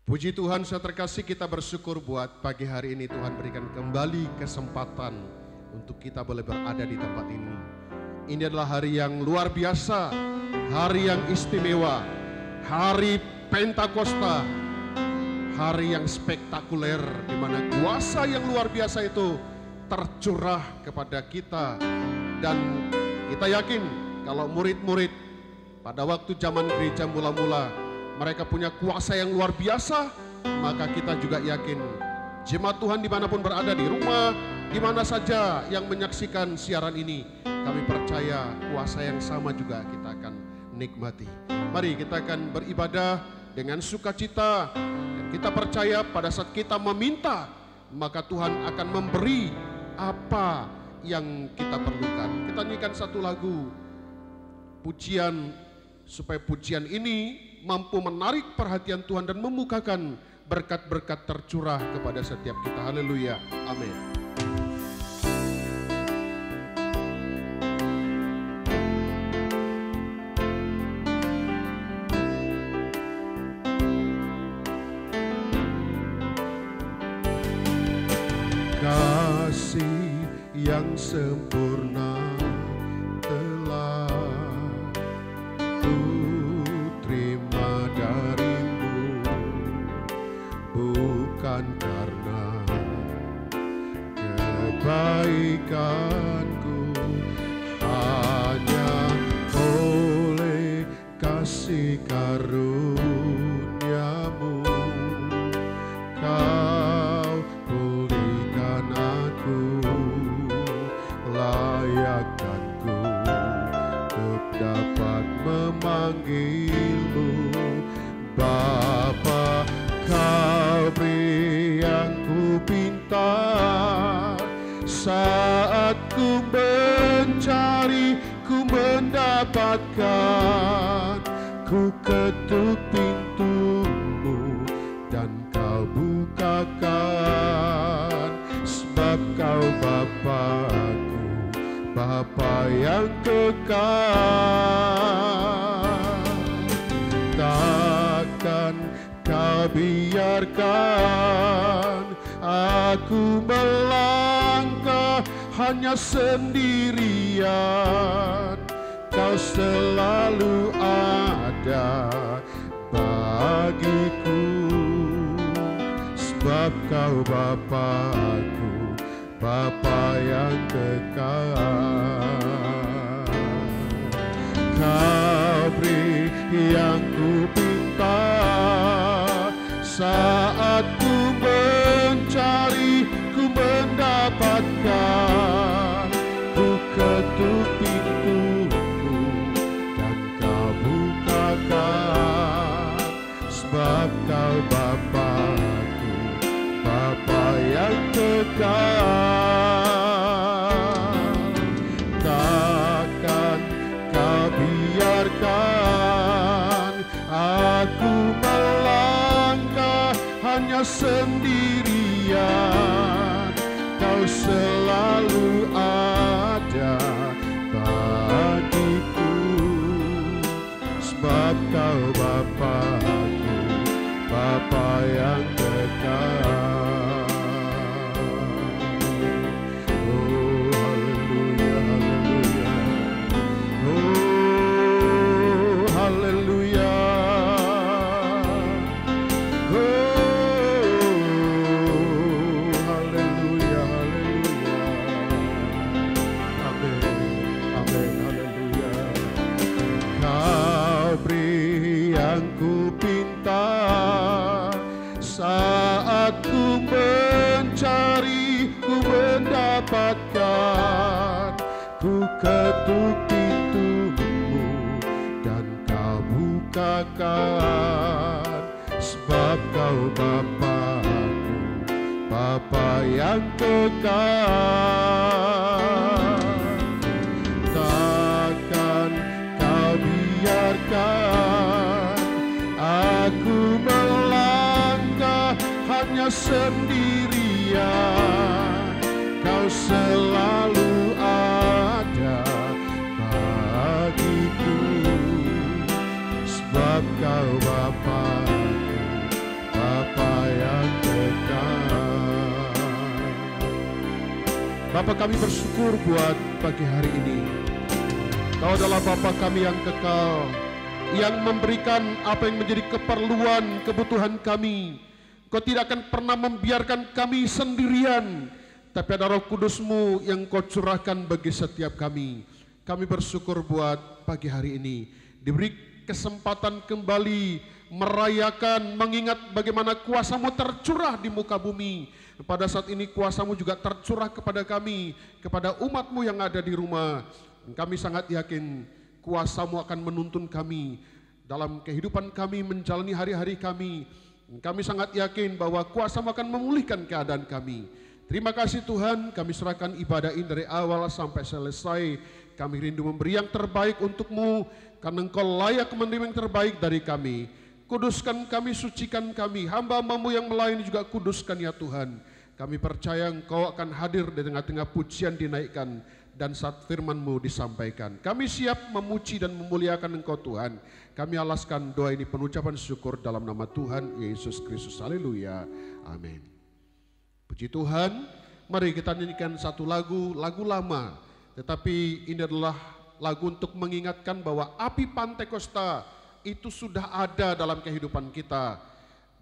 Puji Tuhan, saya terkasih, kita bersyukur buat pagi hari ini Tuhan berikan kembali kesempatan untuk kita boleh berada di tempat ini. Ini adalah hari yang luar biasa, hari yang istimewa, hari Pentakosta, hari yang spektakuler di mana kuasa yang luar biasa itu tercurah kepada kita. Dan kita yakin kalau murid-murid pada waktu zaman gereja mula-mula mereka punya kuasa yang luar biasa, maka kita juga yakin jemaat Tuhan dimanapun berada, di rumah, di mana saja yang menyaksikan siaran ini, kami percaya kuasa yang sama juga kita akan nikmati. Mari kita akan beribadah dengan sukacita, dan kita percaya pada saat kita meminta, maka Tuhan akan memberi apa yang kita perlukan. Kita nyanyikan satu lagu pujian, supaya pujian ini mampu menarik perhatian Tuhan dan memukakan berkat-berkat tercurah kepada setiap kita. Haleluya, amin. Kasih yang sempurna telah terima darimu, bukan karena kebaikanku, hanya oleh kasih karuniamu kau pulihkan aku, layakkanku untuk dapat memanggilmu Bapa. Kau beri yang ku pinta, saat ku mencari ku mendapatkan, ku ketuk pintumu dan kau bukakan, sebab kau Bapakku, Bapa yang kekal. Takkan kau biarkan aku melangkah hanya sendirian, kau selalu ada bagiku, sebab kau Bapakku, Bapa yang kekal. Kau beri yang ku pinta, saat ku mencari ku mendapatkan, ku ketuk pintumu dan kau bukakan, sebab kau Bapakku, Bapa yang kekal. Takkan kau biarkan aku melangkah hanya sendirian, kau selalu ada bagiku, sebab kau Bapakku, Bapa yang kekal. Saat ku mencari ku mendapatkan, ku ketuk pintumu dan kau bukakan, sebab kau Bapakku, Bapa yang kekal. Takkan kau biarkan aku melangkah hanya sendirian, kau selalu ada bagiku, sebab kau Bapakku, Bapa, kami bersyukur buat pagi hari ini. Kau adalah Bapa kami yang kekal, yang memberikan apa yang menjadi keperluan, kebutuhan kami. Kau tidak akan pernah membiarkan kami sendirian, tapi ada Roh Kudus-Mu yang Kau curahkan bagi setiap kami. Kami bersyukur buat pagi hari ini, diberi kesempatan kembali merayakan, mengingat bagaimana kuasa-Mu tercurah di muka bumi. Pada saat ini kuasa-Mu juga tercurah kepada kami, kepada umat-Mu yang ada di rumah. Kami sangat yakin kuasa-Mu akan menuntun kami dalam kehidupan kami, menjalani hari-hari kami. Kami sangat yakin bahwa kuasa-Mu akan memulihkan keadaan kami. Terima kasih Tuhan, kami serahkan ibadah ini dari awal sampai selesai. Kami rindu memberi yang terbaik untuk-Mu, karena Engkau layak menerima yang terbaik dari kami. Kuduskan kami, sucikan kami, hamba-Mu yang melayani juga kuduskan ya Tuhan. Kami percaya Engkau akan hadir di tengah-tengah pujian dinaikkan dan saat firman-Mu disampaikan. Kami siap memuji dan memuliakan Engkau Tuhan. Kami alaskan doa ini penucapan syukur dalam nama Tuhan Yesus Kristus. Haleluya. Amin. Puji Tuhan, mari kita nyanyikan satu lagu lama. Tetapi ini adalah lagu untuk mengingatkan bahwa api Pantekosta itu sudah ada dalam kehidupan kita.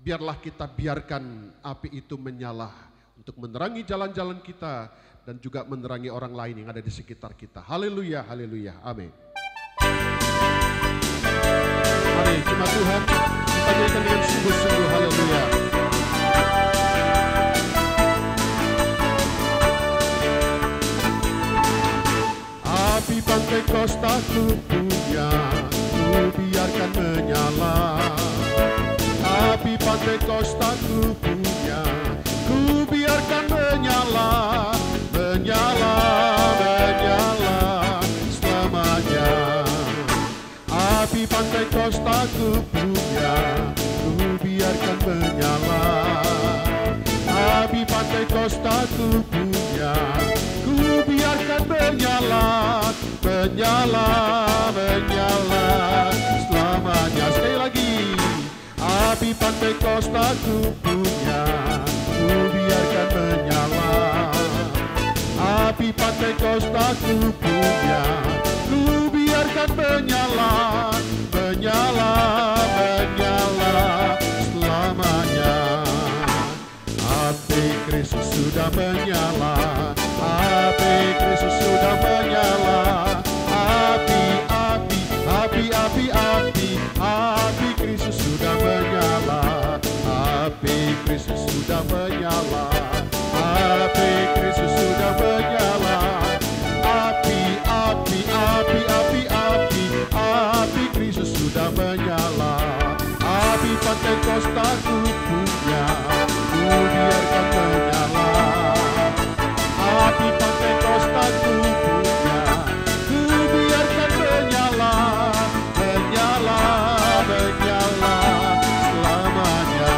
Biarlah kita biarkan api itu menyala untuk menerangi jalan-jalan kita dan juga menerangi orang lain yang ada di sekitar kita. Haleluya, haleluya, amin. Mari jemaat Tuhan, kita nyanyikan dengan sungguh-sungguh, haleluya. Api Pantekosta ku punya, ku biarkan menyala. Api Pantekosta ku punya, ku biarkan menyala, menyala, menyala selamanya. Api Pantekosta ku punya, ku biarkan menyala. Api Pantekosta ku punya, ku biarkan menyala, menyala, menyala selamanya. Sekali lagi, api Pantekosta ku punya, ku biarkan menyala. Api Pantekosta ku punya, ku biarkan menyala, menyala, menyala selamanya. Api Kristus sudah menyala, api Kristus sudah menyala. Api, api, api, api, api, api Kristus sudah menyala. Api Kristus sudah menyala. Api Kristus sudah menyala. Api, api, api, api, api, api Kristus sudah menyala. Api Pantekosta ku punya, ku biarkan menyala. Api Pantekosta ku punya, ku biarkan menyala, menyala, menyala selamanya.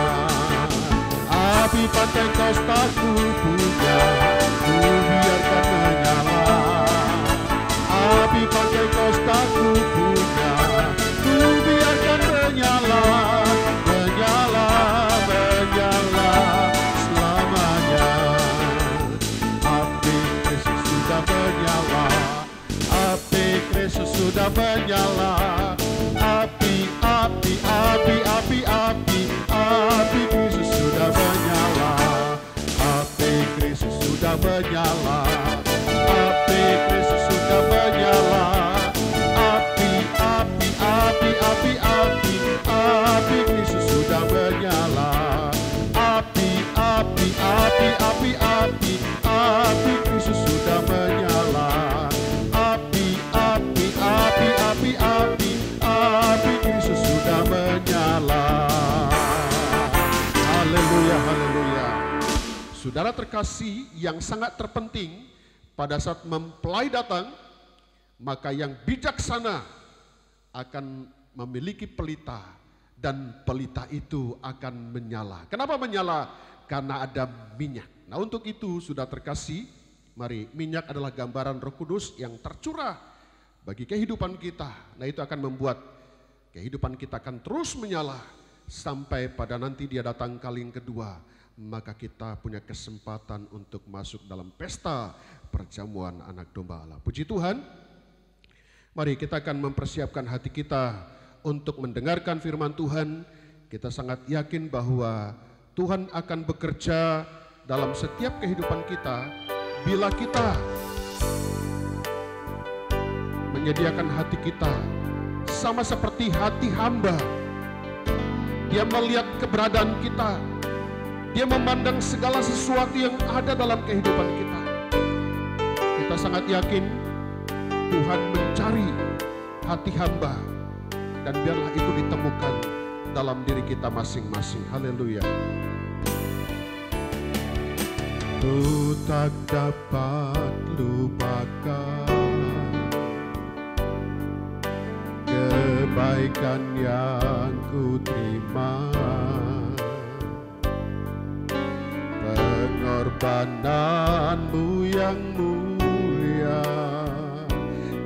Api Pantekosta ku punya, ku biarkan menyala. Api Pantekosta ku punya, ku biarkan menyala, menyala, menyala selamanya. Api Kristus sudah menyala, api Kristus sudah menyala. Api, api, api, api, api, api Kristus sudah menyala. Api Kristus sudah menyala. Api Kristus sudah menyala. Api, api, api, api, api, api Kristus sudah menyala. Api, api, api, api, api, api Kristus sudah menyala. Api, api, api, api, api, api Kristus sudah menyala. Haleluya, haleluya. Saudara terkasih, yang sangat terpenting pada saat mempelai datang, maka yang bijaksana akan memiliki pelita dan pelita itu akan menyala. Kenapa menyala? Karena ada minyak. Nah, untuk itu sudah terkasih, mari, minyak adalah gambaran Roh Kudus yang tercurah bagi kehidupan kita. Nah, itu akan membuat kehidupan kita akan terus menyala sampai pada nanti Dia datang kali yang kedua. maka kita punya kesempatan untuk masuk dalam pesta perjamuan anak domba Allah. Puji Tuhan. Mari kita akan mempersiapkan hati kita untuk mendengarkan firman Tuhan. Kita sangat yakin bahwa Tuhan akan bekerja dalam setiap kehidupan kita bila kita menyediakan hati kita sama seperti hati hamba. Dia melihat keberadaan kita. Dia memandang segala sesuatu yang ada dalam kehidupan kita. Kita sangat yakin Tuhan mencari hati hamba, dan biarlah itu ditemukan dalam diri kita masing-masing. Haleluya. Ku tak dapat lupakan kebaikan yang ku terima, pengorbananmu yang mulia,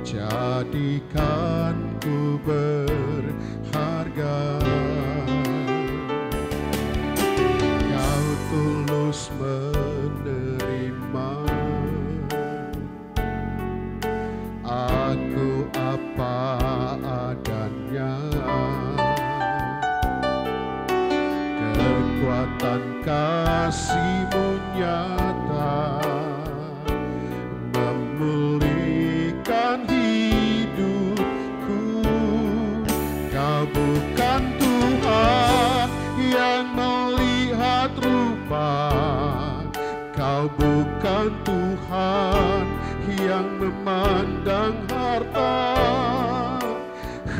jadikan ku berharga. Kau tulus menerima aku apa adanya. Kekuatan kasih-Mu nyata memulihkan hidupku. Kau bukan Tuhan yang melihat rupa, Kau bukan Tuhan yang memandang harta.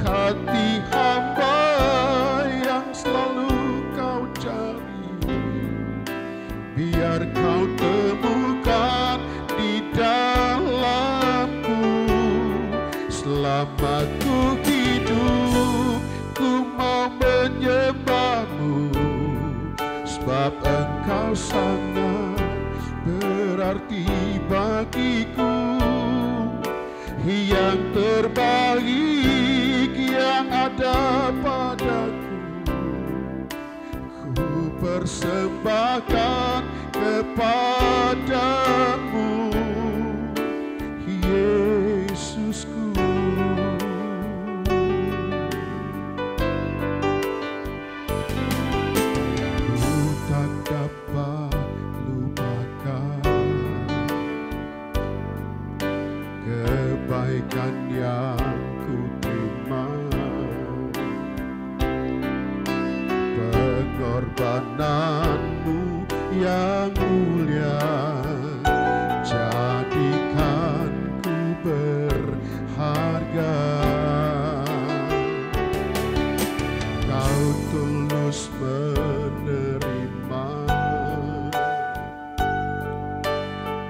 Hati hamba yang selalu Kau cari, biar Kau temukan di dalamku. Selama ku hidup, ku mau menyembah-Mu, sebab Engkau sangat berarti bagiku. Yang terbaik yang ada padaku, ku persembahkan kepadamu, Yesusku. Ku tak dapat lupakan kebaikan yang ku terima, pengorbananmu yang mulia, jadikan ku berharga. Kau tulus menerima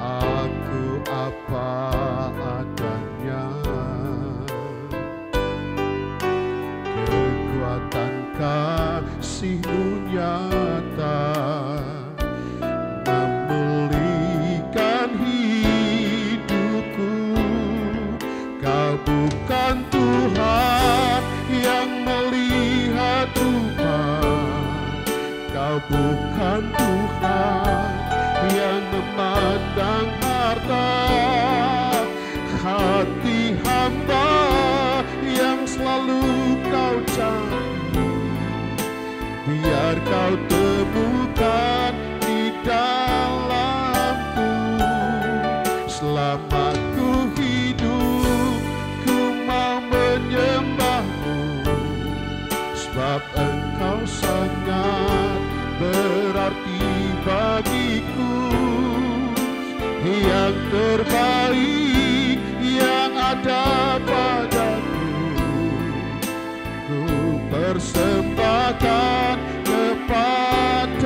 aku apa adanya. Kekuatan kasih-Mu nyata memulihkan hidupku. Kau bukan Tuhan yang melihat rupa, Kau bukan Tuhan yang memandang harta. Hati hamba yang selalu Kau cari, biar Kau temukan di dalamku. Selama ku hidup, ku mau menyembah-Mu, sebab Engkau sangat berarti bagiku. Yang terbaik yang ada padaku, ku persembahkan kepadamu.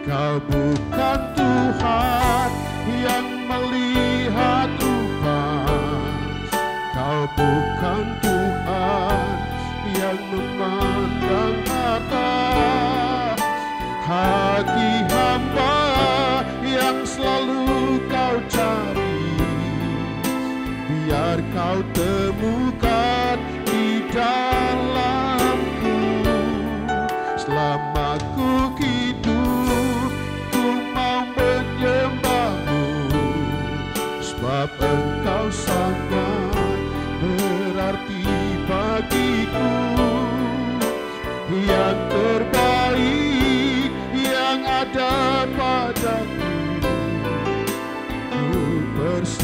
Kau bukan Tuhan yang melihat rupa, Kau bukan Tuhan yang memandang harta. Hati hamba yang selalu Kau cari, biar Kau temukan di dalamku. Selama ku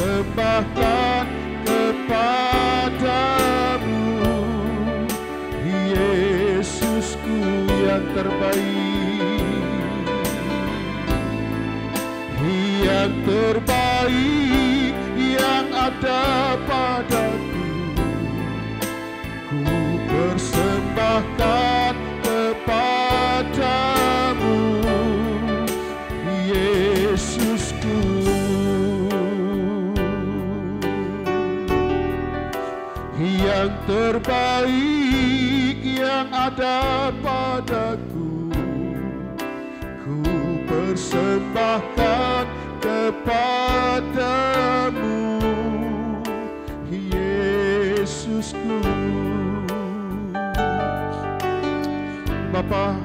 persembahkan kepadamu, Yesusku yang terbaik, yang terbaik yang ada padaku, ku persembahkan kepadamu, Yesusku. Yang terbaik yang ada padaku, ku persembahkan kepadamu, Yesusku. Bapa,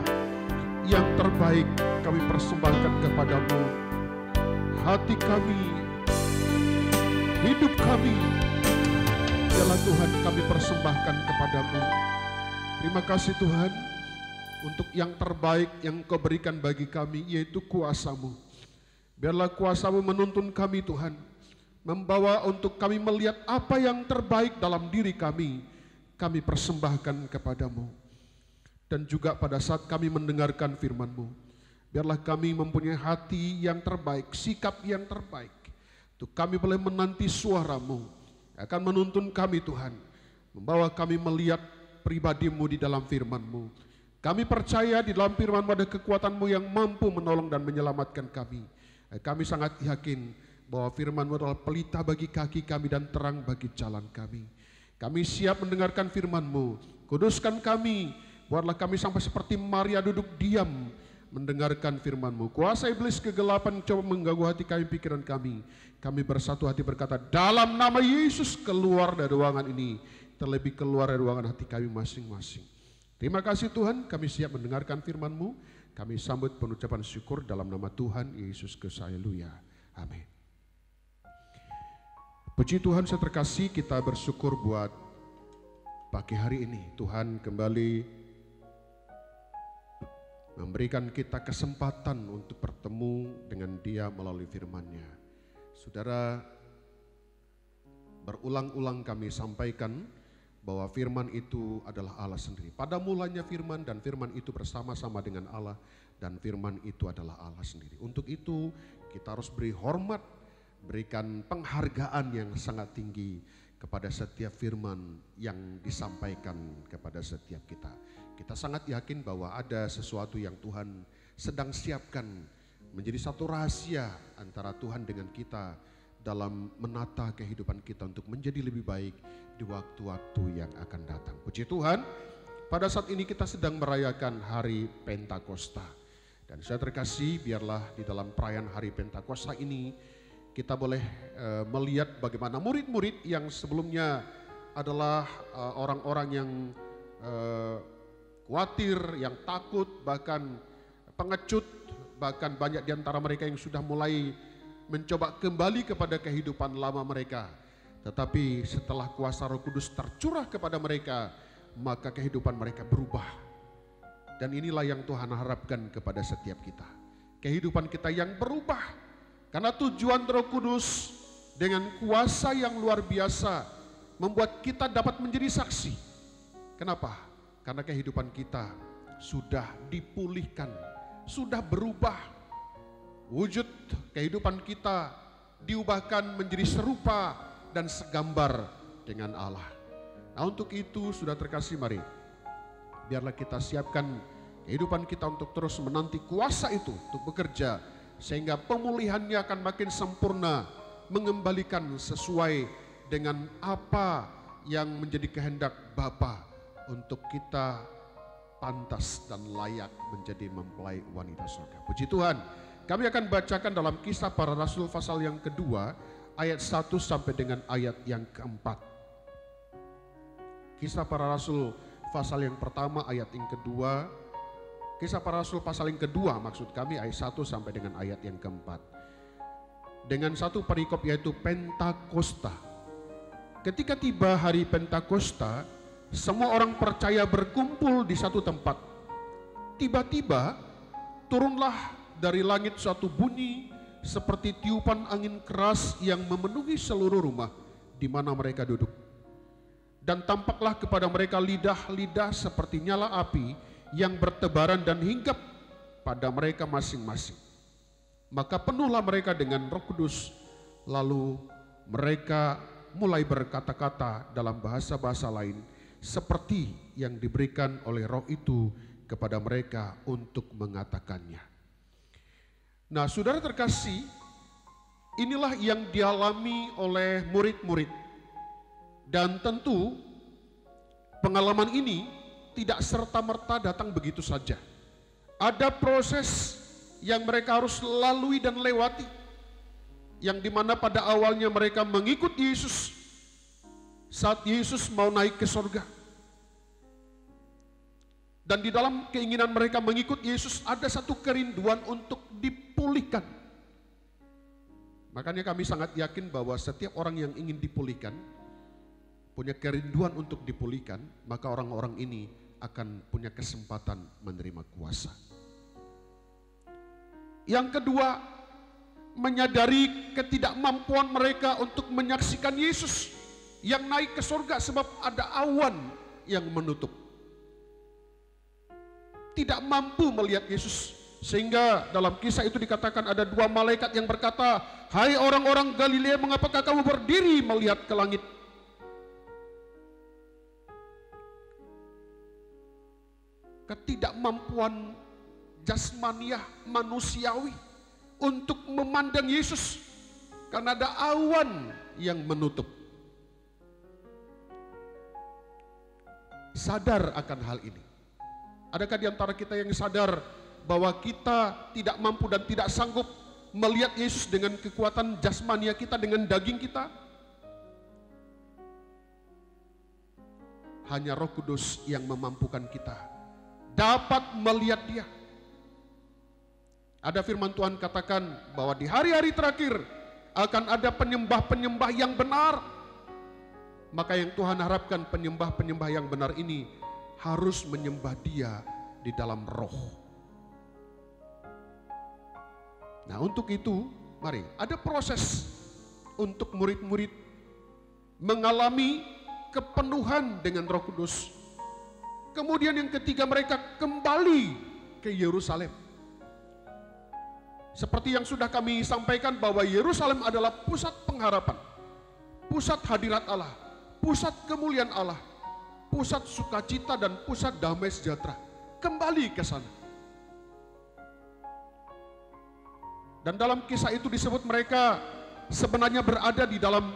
yang terbaik kami persembahkan kepadamu, hati kami, hidup kami, ialah Tuhan kami persembahkan kepadamu. Terima kasih Tuhan untuk yang terbaik yang Kau berikan bagi kami, yaitu kuasa-Mu. Biarlah kuasa-Mu menuntun kami Tuhan, membawa untuk kami melihat apa yang terbaik dalam diri kami persembahkan kepadamu. Dan juga pada saat kami mendengarkan firman-Mu, biarlah kami mempunyai hati yang terbaik, sikap yang terbaik, untuk kami boleh menanti suara-Mu akan menuntun kami Tuhan, membawa kami melihat pribadi-Mu di dalam firman-Mu. Kami percaya di dalam firman-Mu ada kekuatan-Mu yang mampu menolong dan menyelamatkan kami. Kami sangat yakin bahwa firman-Mu adalah pelita bagi kaki kami dan terang bagi jalan kami. Kami siap mendengarkan firman-Mu. Kuduskan kami, buatlah kami sampai seperti Maria duduk diam mendengarkan firman-Mu. Kuasa iblis kegelapan coba mengganggu hati kami, pikiran kami. Kami bersatu hati berkata, dalam nama Yesus keluar dari ruangan ini, terlebih keluar dari ruangan hati kami masing-masing. Terima kasih Tuhan, kami siap mendengarkan firman-Mu. Kami sambut pengucapan syukur dalam nama Tuhan Yesus Kristus. Haleluya. Amin. Puji Tuhan, saya terkasih, kita bersyukur buat pagi hari ini. Tuhan kembali memberikan kita kesempatan untuk bertemu dengan Dia melalui firman-Nya. Saudara, berulang-ulang kami sampaikan bahwa firman itu adalah Allah sendiri. Pada mulanya firman, dan firman itu bersama-sama dengan Allah, dan firman itu adalah Allah sendiri. Untuk itu kita harus beri hormat, berikan penghargaan yang sangat tinggi kepada setiap firman yang disampaikan kepada setiap kita. Kita sangat yakin bahwa ada sesuatu yang Tuhan sedang siapkan menjadi satu rahasia antara Tuhan dengan kita dalam menata kehidupan kita untuk menjadi lebih baik di waktu-waktu yang akan datang. Puji Tuhan, pada saat ini kita sedang merayakan hari Pentakosta. Dan saya terkasih, biarlah di dalam perayaan hari Pentakosta ini kita boleh melihat bagaimana murid-murid yang sebelumnya adalah orang-orang yang khawatir, yang takut, bahkan pengecut, bahkan banyak di antara mereka yang sudah mulai mencoba kembali kepada kehidupan lama mereka. Tetapi setelah kuasa Roh Kudus tercurah kepada mereka, maka kehidupan mereka berubah. Dan inilah yang Tuhan harapkan kepada setiap kita. Kehidupan kita yang berubah. Karena tujuan Roh Kudus dengan kuasa yang luar biasa membuat kita dapat menjadi saksi. Kenapa? Karena kehidupan kita sudah dipulihkan, sudah berubah. Wujud kehidupan kita diubahkan menjadi serupa dan segambar dengan Allah. Nah, untuk itu sudah terkasih, mari biarlah kita siapkan kehidupan kita untuk terus menanti kuasa itu untuk bekerja, sehingga pemulihannya akan makin sempurna, mengembalikan sesuai dengan apa yang menjadi kehendak Bapa untuk kita pantas dan layak menjadi mempelai wanita surga. Puji Tuhan, kami akan bacakan dalam Kisah Para Rasul pasal yang kedua, ayat 1 sampai dengan ayat yang keempat. Kisah Para Rasul pasal yang pertama, ayat yang kedua. Kisah Para Rasul pasal yang kedua, maksud kami ayat 1 sampai dengan ayat yang keempat. Dengan satu perikop yaitu Pentakosta. Ketika tiba hari Pentakosta, semua orang percaya berkumpul di satu tempat. Tiba-tiba turunlah dari langit suatu bunyi seperti tiupan angin keras yang memenuhi seluruh rumah di mana mereka duduk. Dan tampaklah kepada mereka lidah-lidah seperti nyala api yang bertebaran dan hinggap pada mereka masing-masing. Maka penuhlah mereka dengan Roh Kudus, lalu mereka mulai berkata-kata dalam bahasa-bahasa lain seperti yang diberikan oleh Roh itu kepada mereka untuk mengatakannya. Nah, saudara terkasih, inilah yang dialami oleh murid-murid. Dan tentu pengalaman ini tidak serta-merta datang begitu saja. Ada proses yang mereka harus lalui dan lewati, yang dimana pada awalnya mereka mengikut Yesus saat Yesus mau naik ke surga. Dan di dalam keinginan mereka mengikut Yesus ada satu kerinduan untuk dipulihkan. Makanya kami sangat yakin bahwa setiap orang yang ingin dipulihkan, punya kerinduan untuk dipulihkan, maka orang-orang ini akan punya kesempatan menerima kuasa. Yang kedua, menyadari ketidakmampuan mereka untuk menyaksikan Yesus yang naik ke surga sebab ada awan yang menutup. Tidak mampu melihat Yesus, sehingga dalam kisah itu dikatakan ada dua malaikat yang berkata, "Hai orang-orang Galilea, mengapakah kamu berdiri melihat ke langit?" Ketidakmampuan jasmaniah manusiawi untuk memandang Yesus karena ada awan yang menutup. Sadar akan hal ini. Adakah di antara kita yang sadar bahwa kita tidak mampu dan tidak sanggup melihat Yesus dengan kekuatan jasmania kita, dengan daging kita? Hanya Roh Kudus yang memampukan kita dapat melihat Dia. Ada firman Tuhan katakan bahwa di hari-hari terakhir akan ada penyembah-penyembah yang benar. Maka yang Tuhan harapkan, penyembah-penyembah yang benar ini harus menyembah Dia di dalam roh. Nah, untuk itu mari ada proses untuk murid-murid mengalami kepenuhan dengan Roh Kudus. Kemudian yang ketiga, mereka kembali ke Yerusalem. Seperti yang sudah kami sampaikan bahwa Yerusalem adalah pusat pengharapan, pusat hadirat Allah, pusat kemuliaan Allah, pusat sukacita dan pusat damai sejahtera. Kembali ke sana. Dan dalam kisah itu disebut mereka sebenarnya berada di dalam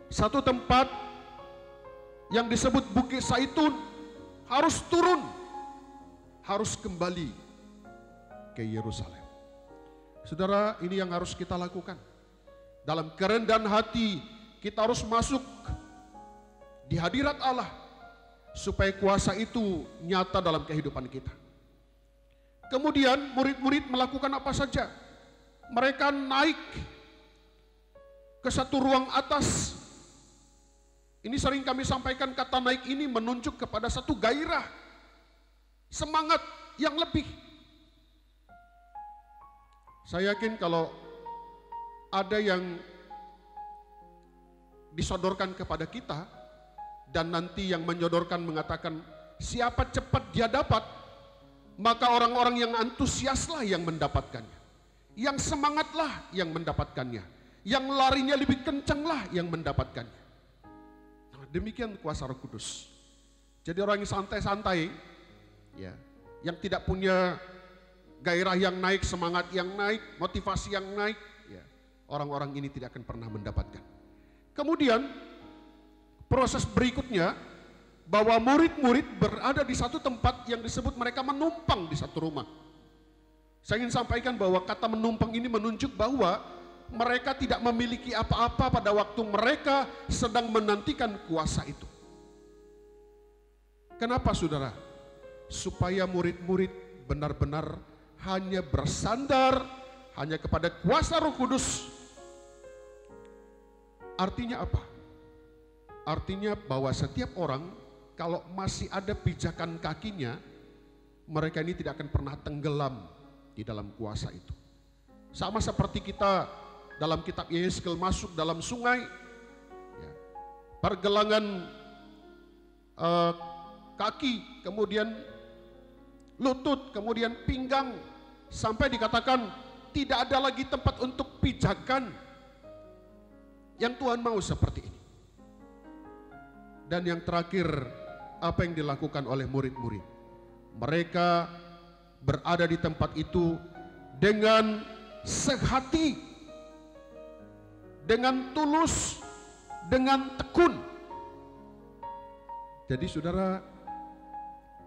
satu tempat yang disebut Bukit Zaitun. Harus turun, harus kembali ke Yerusalem. Saudara, ini yang harus kita lakukan. Dalam kerendahan hati, kita harus masuk di hadirat Allah, supaya kuasa itu nyata dalam kehidupan kita. Kemudian murid-murid melakukan apa saja? Mereka naik ke satu ruang atas. Ini sering kami sampaikan, kata naik ini menunjuk kepada satu gairah, semangat yang lebih. Saya yakin kalau ada yang disodorkan kepada kita, dan nanti yang menyodorkan mengatakan siapa cepat dia dapat, maka orang-orang yang antusiaslah yang mendapatkannya, yang semangatlah yang mendapatkannya, yang larinya lebih kencanglah yang mendapatkannya. Demikian kuasa Roh Kudus. Jadi orang yang santai-santai, ya, yang tidak punya gairah yang naik, semangat yang naik, motivasi yang naik, ya, orang-orang ini tidak akan pernah mendapatkan. Kemudian proses berikutnya, bahwa murid-murid berada di satu tempat yang disebut mereka menumpang di satu rumah. Saya ingin sampaikan bahwa kata menumpang ini menunjuk bahwa mereka tidak memiliki apa-apa pada waktu mereka sedang menantikan kuasa itu. Kenapa, saudara? Supaya murid-murid benar-benar hanya bersandar hanya kepada kuasa Roh Kudus. Artinya apa? Artinya bahwa setiap orang kalau masih ada pijakan kakinya, mereka ini tidak akan pernah tenggelam di dalam kuasa itu. Sama seperti kita dalam kitab Yehezkel masuk dalam sungai, ya, pergelangan kaki, kemudian lutut, kemudian pinggang, sampai dikatakan tidak ada lagi tempat untuk pijakan. Yang Tuhan mau seperti ini. Dan yang terakhir, apa yang dilakukan oleh murid-murid? Mereka berada di tempat itu dengan sehati, dengan tulus, dengan tekun. Jadi saudara,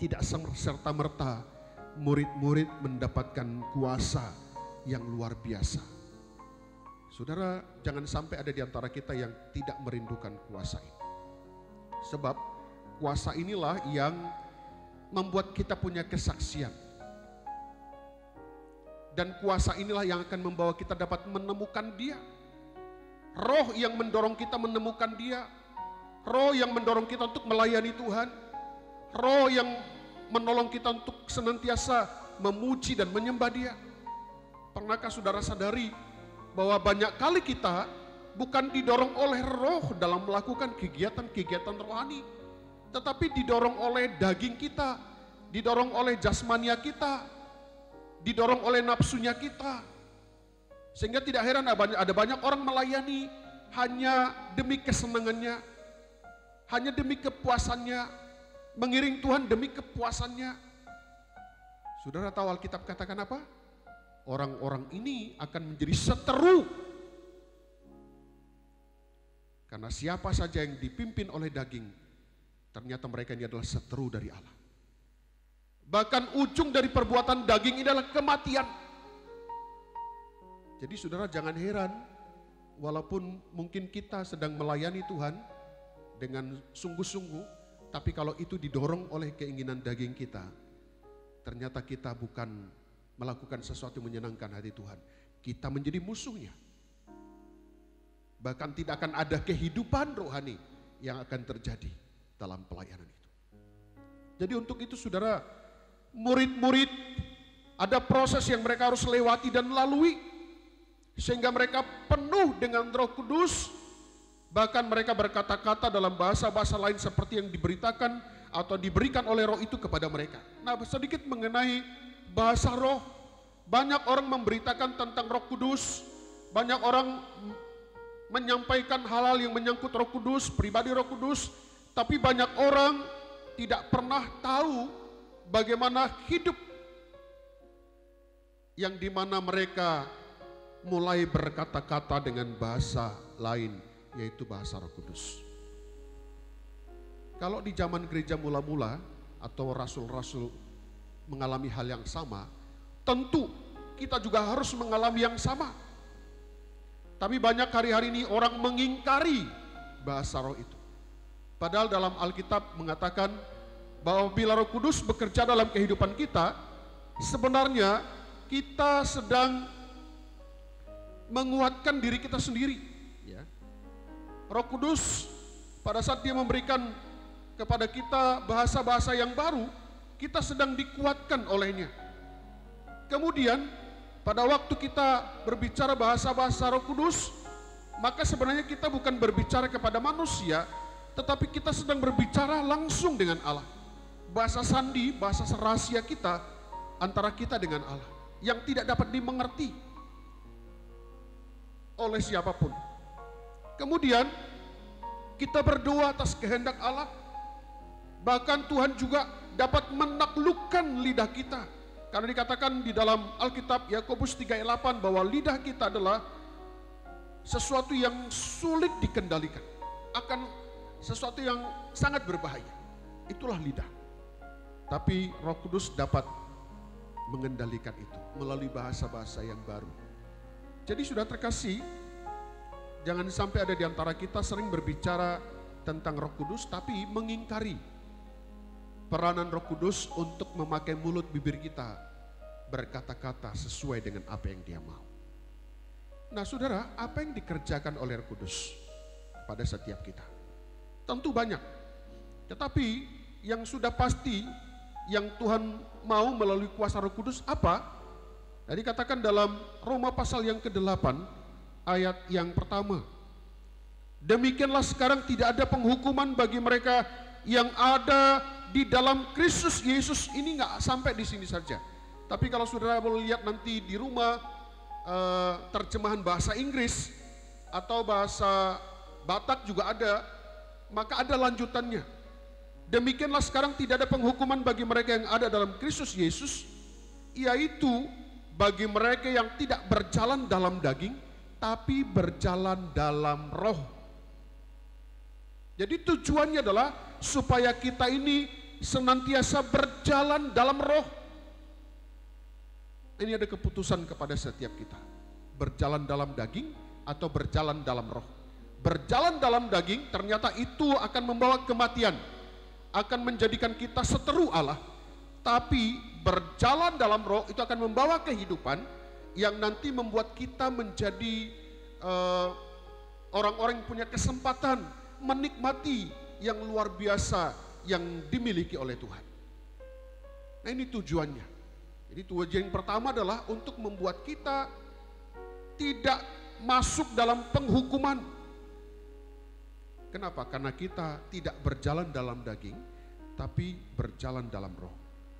tidak serta-merta murid-murid mendapatkan kuasa yang luar biasa. Saudara, jangan sampai ada di antara kita yang tidak merindukan kuasa ini. Sebab kuasa inilah yang membuat kita punya kesaksian. Dan kuasa inilah yang akan membawa kita dapat menemukan Dia. Roh yang mendorong kita menemukan Dia. Roh yang mendorong kita untuk melayani Tuhan. Roh yang menolong kita untuk senantiasa memuji dan menyembah Dia. Pernahkah saudara sadari bahwa banyak kali kita bukan didorong oleh roh dalam melakukan kegiatan-kegiatan rohani, tetapi didorong oleh daging kita, didorong oleh jasmania kita, didorong oleh nafsunya kita. Sehingga tidak heran ada banyak orang melayani hanya demi kesenangannya, hanya demi kepuasannya, mengiring Tuhan demi kepuasannya. Saudara tahu Alkitab katakan apa? Orang-orang ini akan menjadi seteru. Karena siapa saja yang dipimpin oleh daging, ternyata mereka ini adalah seteru dari Allah. Bahkan ujung dari perbuatan daging ini adalah kematian. Jadi saudara jangan heran, walaupun mungkin kita sedang melayani Tuhan dengan sungguh-sungguh, tapi kalau itu didorong oleh keinginan daging kita, ternyata kita bukan melakukan sesuatu yang menyenangkan hati Tuhan. Kita menjadi musuhnya. Bahkan tidak akan ada kehidupan rohani yang akan terjadi dalam pelayanan itu. Jadi untuk itu saudara, murid-murid ada proses yang mereka harus lewati dan lalui, sehingga mereka penuh dengan Roh Kudus. Bahkan mereka berkata-kata dalam bahasa-bahasa lain seperti yang diberitakan atau diberikan oleh Roh itu kepada mereka. Nah, sedikit mengenai bahasa roh. Banyak orang memberitakan tentang Roh Kudus, banyak orang menyampaikan hal-hal yang menyangkut Roh Kudus, pribadi Roh Kudus, tapi banyak orang tidak pernah tahu bagaimana hidup yang dimana mereka mulai berkata-kata dengan bahasa lain, yaitu bahasa Roh Kudus. Kalau di zaman gereja mula-mula atau rasul-rasul mengalami hal yang sama, tentu kita juga harus mengalami yang sama. Tapi banyak hari-hari ini orang mengingkari bahasa roh itu. Padahal dalam Alkitab mengatakan bahwa bila Roh Kudus bekerja dalam kehidupan kita, sebenarnya kita sedang menguatkan diri kita sendiri. Ya. Roh Kudus pada saat Dia memberikan kepada kita bahasa-bahasa yang baru, kita sedang dikuatkan olehnya. Kemudian pada waktu kita berbicara bahasa-bahasa Roh Kudus, maka sebenarnya kita bukan berbicara kepada manusia, tetapi kita sedang berbicara langsung dengan Allah. Bahasa sandi, bahasa rahasia kita antara kita dengan Allah, yang tidak dapat dimengerti oleh siapapun. Kemudian kita berdoa atas kehendak Allah. Bahkan Tuhan juga dapat menaklukkan lidah kita. Karena dikatakan di dalam Alkitab Yakobus 3:8 bahwa lidah kita adalah sesuatu yang sulit dikendalikan, akan sesuatu yang sangat berbahaya. Itulah lidah. Tapi Roh Kudus dapat mengendalikan itu melalui bahasa-bahasa yang baru. Jadi sudah terkasih, jangan sampai ada di antara kita sering berbicara tentang Roh Kudus tapi mengingkari peranan Roh Kudus untuk memakai mulut bibir kita berkata-kata sesuai dengan apa yang Dia mau. Nah saudara, apa yang dikerjakan oleh Roh Kudus pada setiap kita? Tentu banyak. Tetapi yang sudah pasti yang Tuhan mau melalui kuasa Roh Kudus apa? Jadi katakan dalam Roma pasal yang ke-8 ayat yang pertama. Demikianlah sekarang tidak ada penghukuman bagi mereka yang ada di dalam Kristus Yesus. Ini nggak sampai di sini saja. Tapi kalau saudara boleh lihat nanti di rumah terjemahan bahasa Inggris atau bahasa Batak juga ada, maka ada lanjutannya. Demikianlah sekarang tidak ada penghukuman bagi mereka yang ada dalam Kristus Yesus, yaitu bagi mereka yang tidak berjalan dalam daging, tapi berjalan dalam roh. Jadi tujuannya adalah supaya kita ini senantiasa berjalan dalam roh. Ini ada keputusan kepada setiap kita. Berjalan dalam daging atau berjalan dalam roh. Berjalan dalam daging ternyata itu akan membawa kematian. Akan menjadikan kita seteru Allah. Tapi berjalan dalam roh itu akan membawa kehidupan yang nanti membuat kita menjadi orang-orang yang punya kesempatan menikmati yang luar biasa yang dimiliki oleh Tuhan. Nah, ini tujuannya. Jadi tujuan yang pertama adalah untuk membuat kita tidak masuk dalam penghukuman. Kenapa? Karena kita tidak berjalan dalam daging, tapi berjalan dalam roh.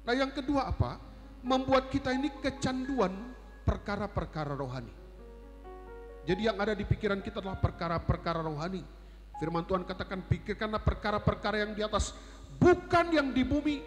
Nah, yang kedua apa? Membuat kita ini kecanduan perkara-perkara rohani. Jadi yang ada di pikiran kita adalah perkara-perkara rohani. Firman Tuhan katakan, pikirkanlah perkara-perkara yang di atas, bukan yang di bumi.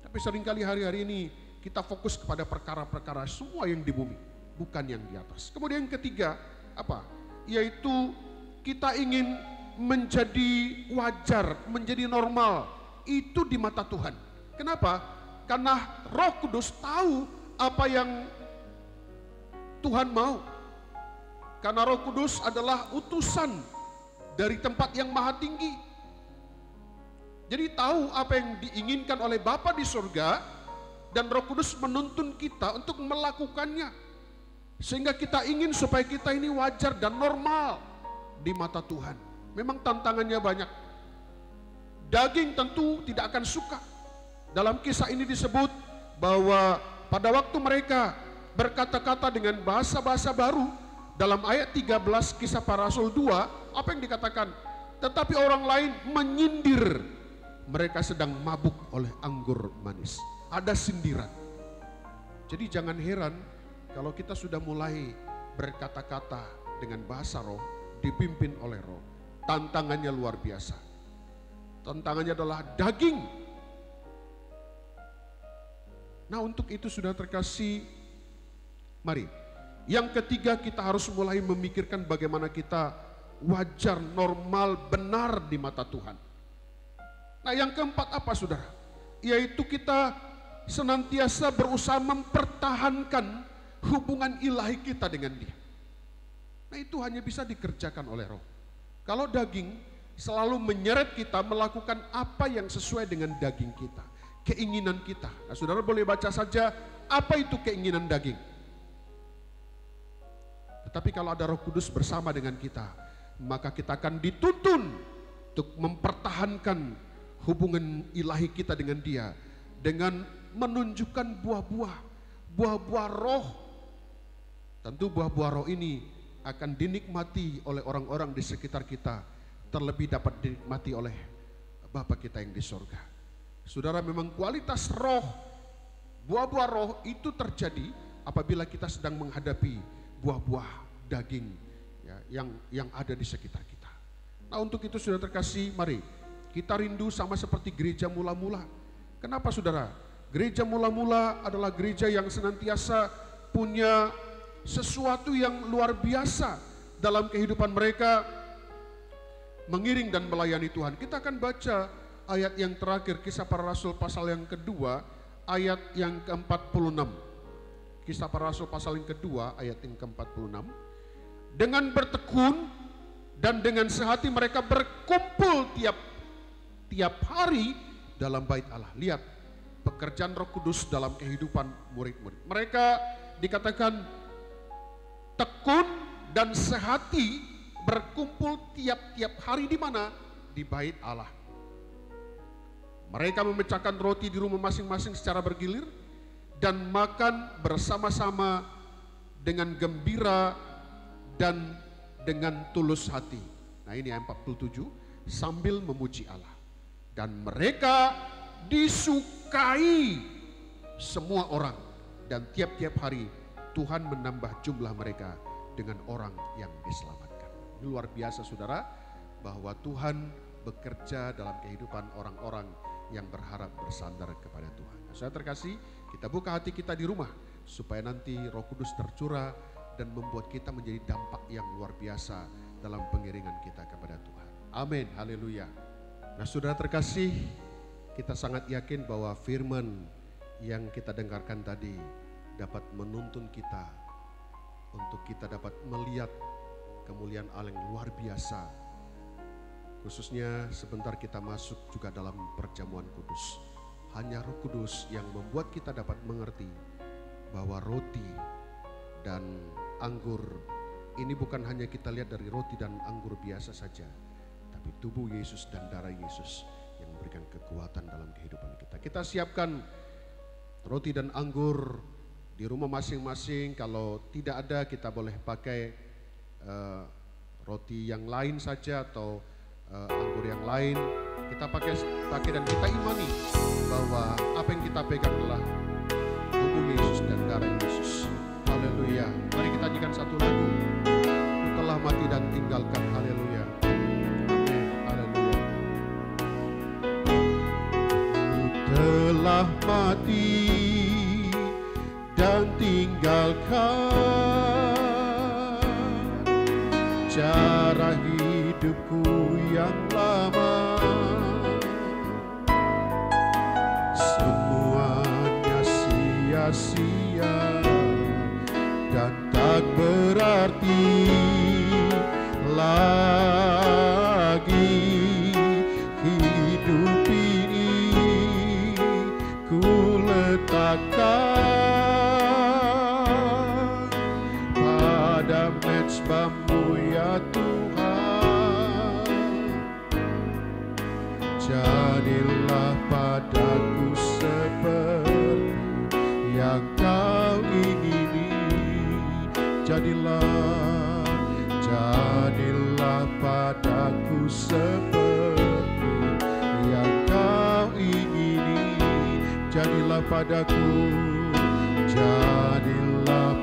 Tapi seringkali hari-hari ini kita fokus kepada perkara-perkara semua yang di bumi, bukan yang di atas. Kemudian yang ketiga, apa? Yaitu kita ingin menjadi wajar, menjadi normal. Itu di mata Tuhan. Kenapa? Karena Roh Kudus tahu apa yang Tuhan mau. Karena Roh Kudus adalah utusan dari tempat yang maha tinggi. Jadi tahu apa yang diinginkan oleh Bapa di surga, dan Roh Kudus menuntun kita untuk melakukannya. Sehingga kita ingin supaya kita ini wajar dan normal di mata Tuhan. Memang tantangannya banyak. Daging tentu tidak akan suka. Dalam kisah ini disebut bahwa pada waktu mereka berkata-kata dengan bahasa-bahasa baru, dalam ayat 13 Kisah Para Rasul 2, apa yang dikatakan? Tetapi orang lain menyindir, mereka sedang mabuk oleh anggur manis. Ada sindiran. Jadi jangan heran kalau kita sudah mulai berkata-kata dengan bahasa roh, dipimpin oleh roh. Tantangannya luar biasa. Tantangannya adalah daging. Nah, untuk itu sudah terkasih, mari. Yang ketiga, kita harus mulai memikirkan bagaimana kita wajar, normal, benar di mata Tuhan. Nah, yang keempat apa, saudara? Yaitu kita senantiasa berusaha mempertahankan hubungan ilahi kita dengan Dia. Nah, itu hanya bisa dikerjakan oleh roh. Kalau daging selalu menyeret kita melakukan apa yang sesuai dengan daging kita, keinginan kita. Nah, saudara boleh baca saja apa itu keinginan daging. Tetapi kalau ada Roh Kudus bersama dengan kita, maka kita akan dituntun untuk mempertahankan hubungan ilahi kita dengan Dia dengan menunjukkan buah-buah roh. Tentu buah-buah roh ini akan dinikmati oleh orang-orang di sekitar kita, terlebih dapat dinikmati oleh Bapa kita yang di sorga. Saudara, memang kualitas roh, buah-buah roh itu terjadi apabila kita sedang menghadapi buah-buah daging ya, yang ada di sekitar kita. Nah, untuk itu sudah terkasih, mari kita rindu sama seperti gereja mula-mula. Kenapa, saudara? Gereja mula-mula adalah gereja yang senantiasa punya sesuatu yang luar biasa dalam kehidupan mereka mengiring dan melayani Tuhan. Kita akan baca ayat yang terakhir, Kisah Para Rasul pasal yang kedua, ayat yang ke-46. Kisah Para Rasul pasal yang kedua, ayat yang ke-46. Dengan bertekun dan dengan sehati mereka berkumpul tiap hari dalam bait Allah. Lihat pekerjaan Roh Kudus dalam kehidupan murid-murid. Mereka dikatakan tekun dan sehati berkumpul tiap-tiap hari di mana? Di bait Allah. Mereka memecahkan roti di rumah masing-masing secara bergilir dan makan bersama-sama dengan gembira dan dengan tulus hati. Nah ini ayat 47, sambil memuji Allah. Dan mereka disukai semua orang, dan tiap-tiap hari Tuhan menambah jumlah mereka dengan orang yang diselamatkan. Ini luar biasa saudara, bahwa Tuhan bekerja dalam kehidupan orang-orang yang berharap bersandar kepada Tuhan. Saya terkasih, kita buka hati kita di rumah supaya nanti Roh Kudus tercurah dan membuat kita menjadi dampak yang luar biasa dalam pengiringan kita kepada Tuhan. Amin, haleluya. Nah saudara terkasih, kita sangat yakin bahwa firman yang kita dengarkan tadi dapat menuntun kita untuk kita dapat melihat kemuliaan Allah yang luar biasa. Khususnya sebentar kita masuk juga dalam perjamuan kudus. Hanya Roh Kudus yang membuat kita dapat mengerti bahwa roti dan anggur ini bukan hanya kita lihat dari roti dan anggur biasa saja, tapi tubuh Yesus dan darah Yesus yang memberikan kekuatan dalam kehidupan kita. Kita siapkan roti dan anggur di rumah masing-masing. Kalau tidak ada, kita boleh pakai roti yang lain saja atau anggur yang lain. Kita pakai dan kita imani bahwa apa yang kita pegang adalah tubuh Yesus dan darah Yesus. Haleluya. Mari kita nyanyikan satu lagu. Ku telah mati dan tinggalkan. Haleluya. Amin. Haleluya. Ku telah mati dan tinggalkan cara hidupku yang lama. Semuanya sia-sia dan tak berarti lagi. Hidup ini ku letakkan pada mezbah-Mu ya Tuhan. Jadilah padaku seperti yang Kau ingini. Jadilah padaku seperti yang Kau ingini. Jadilah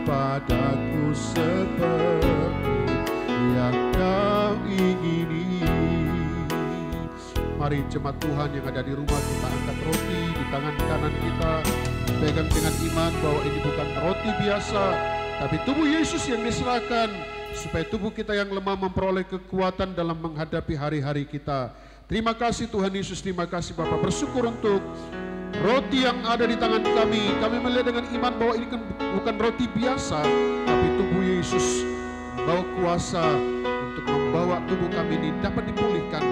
padaku seperti yang Kau ingini. Mari jemaat Tuhan yang ada di rumah, kita angkat roti di tangan kanan kita, pegang dengan iman bahwa ini bukan roti biasa, tapi tubuh Yesus yang diserahkan supaya tubuh kita yang lemah memperoleh kekuatan dalam menghadapi hari-hari kita. Terima kasih Tuhan Yesus, terima kasih Bapak. Bersyukur untuk roti yang ada di tangan kami. Kami melihat dengan iman bahwa ini bukan roti biasa, tapi tubuh Yesus membawa kuasa untuk membawa tubuh kami ini dapat dipulihkan.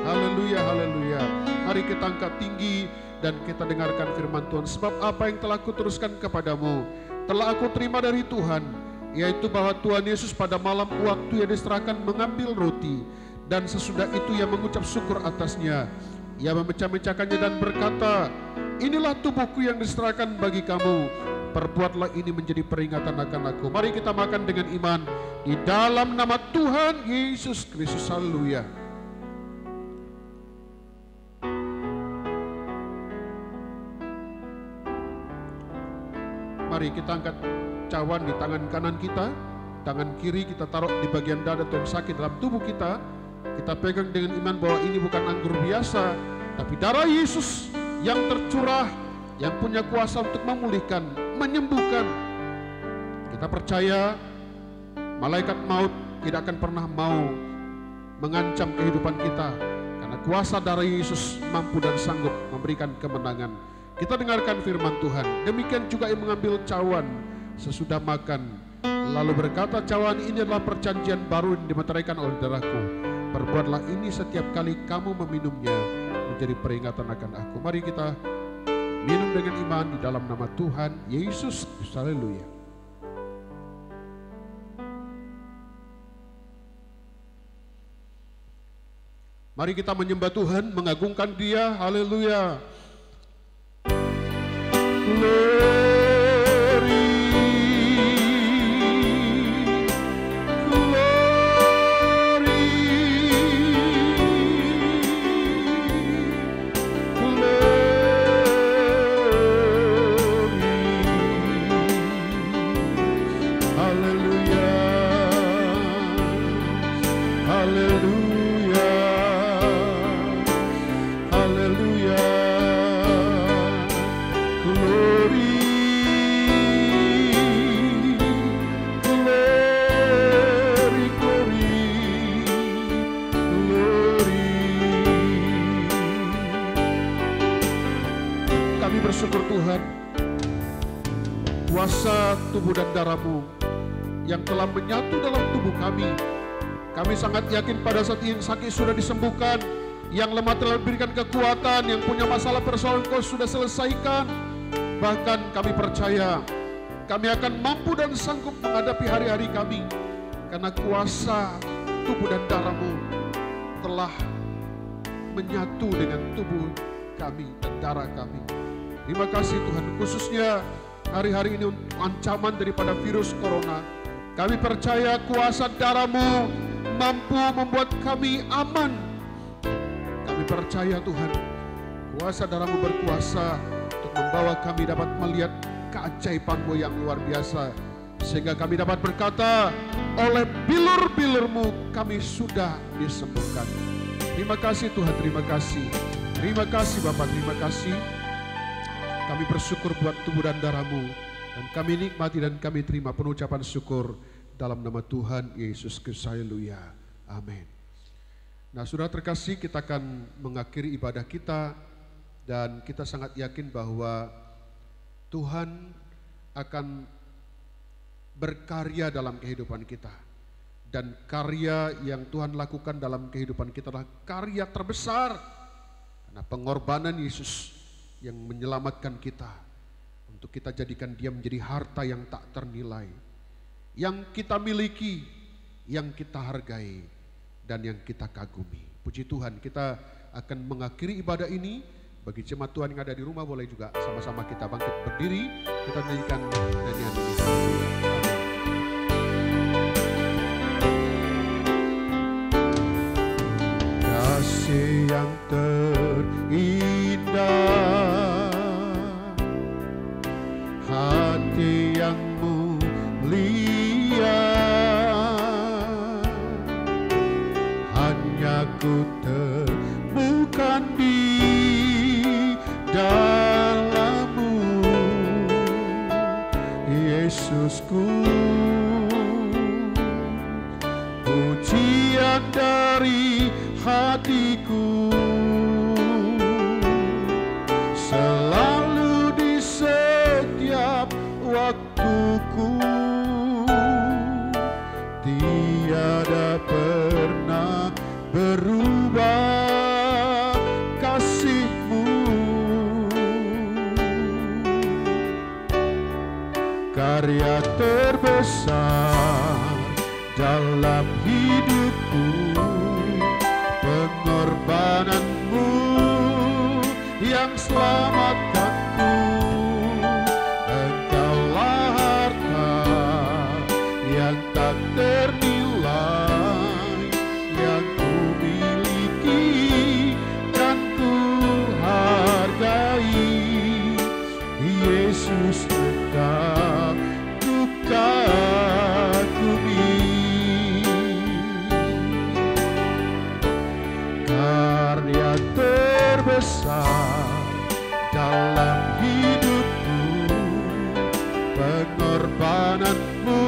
Haleluya, haleluya. Mari kita angkat tinggi dan kita dengarkan firman Tuhan. Sebab apa yang telah kuteruskan kepadamu telah aku terima dari Tuhan, yaitu bahwa Tuhan Yesus pada malam waktu yang diserahkan mengambil roti, dan sesudah itu ia mengucap syukur atasnya. Ia memecah-mecahkannya dan berkata, inilah tubuhku yang diserahkan bagi kamu. Perbuatlah ini menjadi peringatan akan aku. Mari kita makan dengan iman di dalam nama Tuhan Yesus Kristus. Haleluya. Mari kita angkat cawan di tangan kanan kita, tangan kiri kita taruh di bagian dada atau yang sakit dalam tubuh kita. Kita pegang dengan iman bahwa ini bukan anggur biasa, tapi darah Yesus yang tercurah, yang punya kuasa untuk memulihkan, menyembuhkan. Kita percaya malaikat maut tidak akan pernah mau mengancam kehidupan kita, karena kuasa darah Yesus mampu dan sanggup memberikan kemenangan. Kita dengarkan firman Tuhan. Demikian juga yang mengambil cawan sesudah makan, lalu berkata, cawan ini adalah perjanjian baru yang dimeteraikan oleh darahku. Perbuatlah ini setiap kali kamu meminumnya menjadi peringatan akan aku. Mari kita minum dengan iman di dalam nama Tuhan Yesus. Haleluya. Mari kita menyembah Tuhan, mengagungkan Dia. Haleluya. Kami bersyukur Tuhan, kuasa tubuh dan darah-Mu yang telah menyatu dalam tubuh kami. Kami sangat yakin pada saat yang sakit sudah disembuhkan, yang lemah telah diberikan kekuatan, yang punya masalah persoalan Kau sudah selesaikan. Bahkan kami percaya kami akan mampu dan sanggup menghadapi hari-hari kami, karena kuasa tubuh dan darah-Mu telah menyatu dengan tubuh kami dan darah kami. Terima kasih Tuhan, khususnya hari-hari ini untuk ancaman daripada virus corona. Kami percaya kuasa darah-Mu mampu membuat kami aman. Kami percaya Tuhan, kuasa darah-Mu berkuasa untuk membawa kami dapat melihat keajaiban-Mu yang luar biasa. Sehingga kami dapat berkata, oleh bilur-bilur-Mu kami sudah disembuhkan. Terima kasih Tuhan, terima kasih. Terima kasih Bapak, terima kasih. Kami bersyukur buat tubuh dan darah-Mu, dan kami nikmati dan kami terima penucapan syukur dalam nama Tuhan Yesus Kristus. Haleluya. Amin. Nah, saudara terkasih, kita akan mengakhiri ibadah kita, dan kita sangat yakin bahwa Tuhan akan berkarya dalam kehidupan kita. Dan karya yang Tuhan lakukan dalam kehidupan kita adalah karya terbesar, karena pengorbanan Yesus yang menyelamatkan kita, untuk kita jadikan Dia menjadi harta yang tak ternilai, yang kita miliki, yang kita hargai, dan yang kita kagumi. Puji Tuhan, kita akan mengakhiri ibadah ini. Bagi jemaat Tuhan yang ada di rumah, boleh juga sama-sama kita bangkit berdiri, kita nyanyikan nyanyian ini. Kasih yang terindah, hati yang mulia, hanya ku temukan di dalam-Mu, Yesusku. Pujian dari hatiku selalu di setiap waktuku, tiada pernah berubah kasih-Mu. Karya terbesar dalam hidupku, pengorbanan-Mu yang selamatkanku. Engkaulah harta yang tak ternilai, yang ku miliki dan ku hargai. Yesus, Engkau ku kagumi. Karya terbesar dalam hidupku, pengorbanan-Mu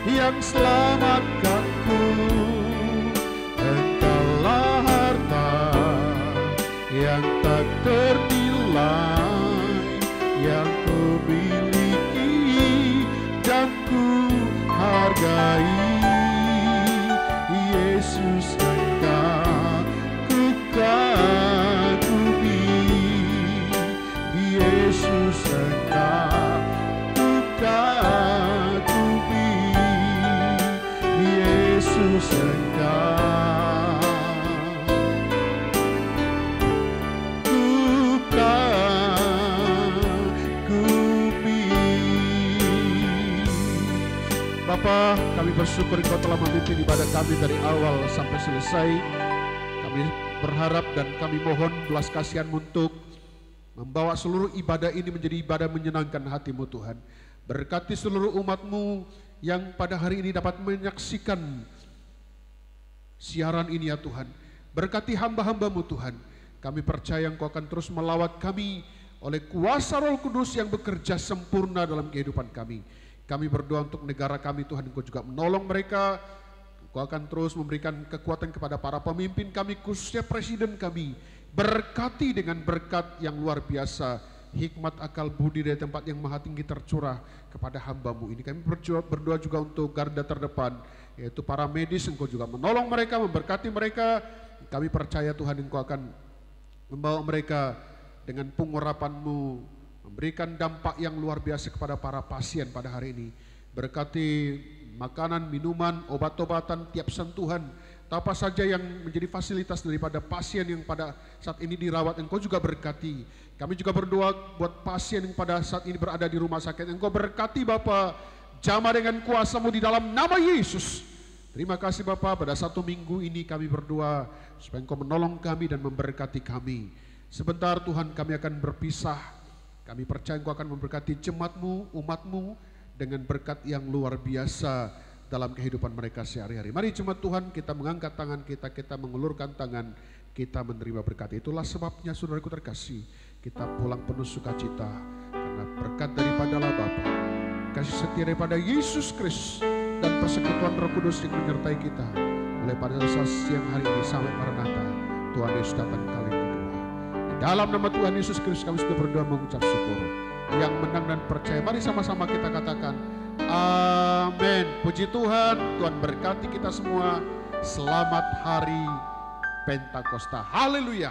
yang selamatkanku. Engkaulah harta yang tak ternilai, yang ku miliki dan ku hargai. Yesus, Engkau ku kagumi. Yesus, Engkau ku kagumi. Yesus, Engkau ku kagumi. Bapa, kami bersyukur Engkau telah memimpin ibadah kami dari awal sampai selesai. Kami berharap dan kami mohon belas kasihan-Mu untuk membawa seluruh ibadah ini menjadi ibadah menyenangkan hati-Mu Tuhan. Berkati seluruh umat-Mu yang pada hari ini dapat menyaksikan siaran ini ya Tuhan. Berkati hamba-hamba-Mu Tuhan. Kami percaya Engkau akan terus melawat kami oleh kuasa Roh Kudus yang bekerja sempurna dalam kehidupan kami. Kami berdoa untuk negara kami Tuhan, Engkau juga menolong mereka. Engkau akan terus memberikan kekuatan kepada para pemimpin kami, khususnya presiden kami, Berkati dengan berkat yang luar biasa, hikmat, akal, budi dari tempat yang maha tinggi tercurah kepada hamba-Mu ini. Kami berdoa juga untuk garda terdepan, yaitu para medis. Engkau juga menolong mereka, memberkati mereka. Kami percaya Tuhan, Engkau akan membawa mereka dengan pengurapan-Mu, memberikan dampak yang luar biasa kepada para pasien pada hari ini. Berkati makanan, minuman, obat-obatan, tiap sentuhan, apa saja yang menjadi fasilitas daripada pasien yang pada saat ini dirawat, Engkau juga berkati. Kami juga berdoa buat pasien yang pada saat ini berada di rumah sakit. Engkau berkati Bapa, jamah dengan kuasa-Mu di dalam nama Yesus. Terima kasih Bapa, pada satu minggu ini kami berdoa supaya Engkau menolong kami dan memberkati kami. Sebentar Tuhan kami akan berpisah. Kami percaya Engkau akan memberkati jemaat-Mu, umat-Mu dengan berkat yang luar biasa dalam kehidupan mereka sehari-hari. Mari jemaat Tuhan, kita mengangkat tangan kita mengulurkan tangan, kita menerima berkat. Itulah sebabnya saudaraku terkasih, kita pulang penuh sukacita karena berkat daripada Allah Bapa, kasih setia daripada Yesus Kristus, dan persekutuan Roh Kudus yang menyertai kita mulai pada saat siang hari ini sampai Maranatha. Tuhan Yesus datang kali kedua. Di dalam nama Tuhan Yesus Kristus kami sudah berdoa mengucap syukur. Yang menang dan percaya, mari sama-sama kita katakan amin. Puji Tuhan, Tuhan berkati kita semua. Selamat hari Pentakosta. Haleluya.